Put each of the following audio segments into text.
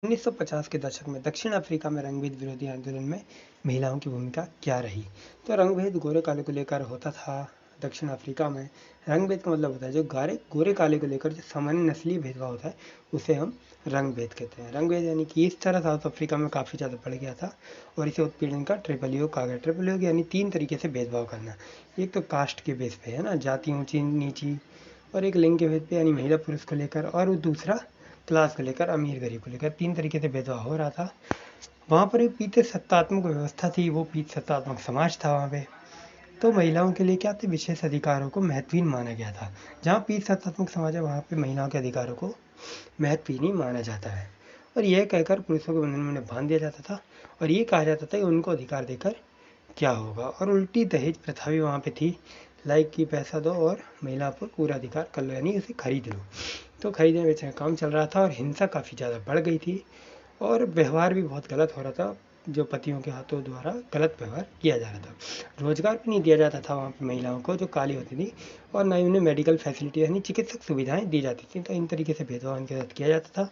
1950 के दशक में दक्षिण अफ्रीका में रंगभेद विरोधी आंदोलन में महिलाओं की भूमिका क्या रही? तो रंगभेद गोरे काले को लेकर होता था दक्षिण अफ्रीका में। रंगभेद का मतलब होता है जो गोरे काले को लेकर जो सामान्य नस्लीय भेदभाव होता है उसे हम रंगभेद कहते हैं। रंगभेद यानी कि इस तरह साउथ अफ्रीका में काफ़ी ज़्यादा बढ़ गया था और इसे उत्पीड़न का ट्रिपल योग कहा गया। ट्रिपल योग यानी 3 तरीके से भेदभाव करना। एक तो कास्ट के बेस पे है ना, जाति ऊंची नीची, और एक लिंग के भेद पे यानी महिला पुरुष को लेकर, और दूसरा क्लास को लेकर, अमीर गरीब को लेकर। 3 तरीके से भेदभाव हो रहा था। वहाँ पर एक पीछे सत्तात्मक व्यवस्था थी, वो पीछे सत्तात्मक समाज था वहाँ पे। तो महिलाओं के लिए क्या थे, विशेष अधिकारों को महत्वहीन माना गया था। जहाँ पीछे सत्तात्मक समाज है वहाँ पे महिलाओं के अधिकारों को महत्वहीन ही माना जाता है। और यह कहकर पुरुषों के बंधन में उन्हें बांध दिया जाता था और ये कहा जाता था कि उनको अधिकार देकर क्या होगा। और उल्टी दहेज प्रथा भी वहाँ पे थी, लाइक कि पैसा दो और महिला पर पूरा अधिकार कर लो, यानी उसे खरीद लो। तो खरीदने बेचने का काम चल रहा था और हिंसा काफ़ी ज़्यादा बढ़ गई थी और व्यवहार भी बहुत गलत हो रहा था, जो पतियों के हाथों द्वारा गलत व्यवहार किया जा रहा था। रोजगार भी नहीं दिया जाता था वहाँ पर महिलाओं को जो काली होती थी, और ना ही उन्हें मेडिकल फैसिलिटी यानी चिकित्सक सुविधाएं दी जाती थी। तो इन तरीके से भेदभाव उनके साथ किया जाता था।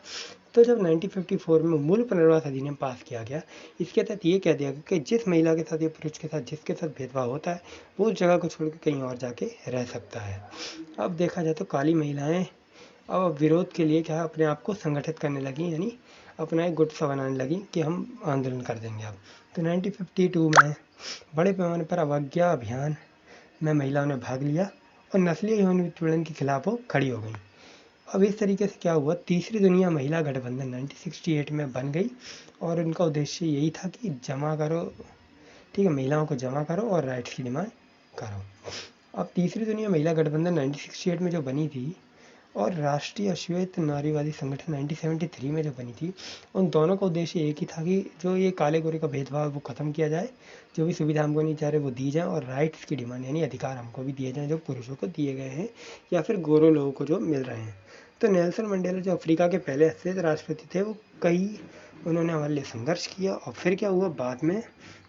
तो जब 1954 में मूल पुनर्वास अधिनियम पास किया गया, इसके तहत ये कह दिया गया कि जिस महिला के साथ या पुरुष के साथ जिसके साथ भेदभाव होता है वो उस जगह को छोड़कर कहीं और जाके रह सकता है। अब देखा जाए तो काली महिलाएं अब विरोध के लिए क्या अपने आप को संगठित करने लगी, यानी अपना एक गुट सा बनाने लगी कि हम आंदोलन कर देंगे अब। तो 1952 में बड़े पैमाने पर अवज्ञा अभियान में महिलाओं ने भाग लिया और नस्लीय यौन उत्पीड़न के खिलाफ वो खड़ी हो गई। अब इस तरीके से क्या हुआ, तीसरी दुनिया महिला गठबंधन 1968 में बन गई और उनका उद्देश्य यही था कि जमा करो, ठीक है, महिलाओं को जमा करो और राइट्स की डिमांड करो। अब तीसरी दुनिया महिला गठबंधन 1968 में जो बनी थी और राष्ट्रीय अश्वेत नारीवादी संगठन 1973 में जो बनी थी, उन दोनों का उद्देश्य एक ही था कि जो ये काले गोरे का भेदभाव वो ख़त्म किया जाए, जो भी सुविधा हमको नहीं चाह रहे वो दी जाए, और राइट्स की डिमांड यानी अधिकार हमको भी दिए जाएँ जो पुरुषों को दिए गए हैं या फिर गोरों लोगों को जो मिल रहे हैं। तो नेल्सन मंडेला जो अफ्रीका के पहले अश्वेत राष्ट्रपति थे, वो उन्होंने हमारे लिए संघर्ष किया और फिर क्या हुआ, बाद में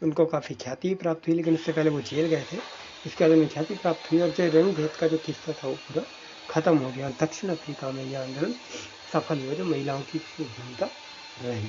उनको काफ़ी ख्याति प्राप्त हुई, लेकिन इससे पहले वो जेल गए थे। इसके बाद उन्हें ख्याति प्राप्त हुई और जो रंग भेद का जो किस्सा था वो पूरा ख़त्म हो गया और दक्षिण अफ्रीका में यह आंदोलन सफल हुआ जो महिलाओं की भूमिका रही।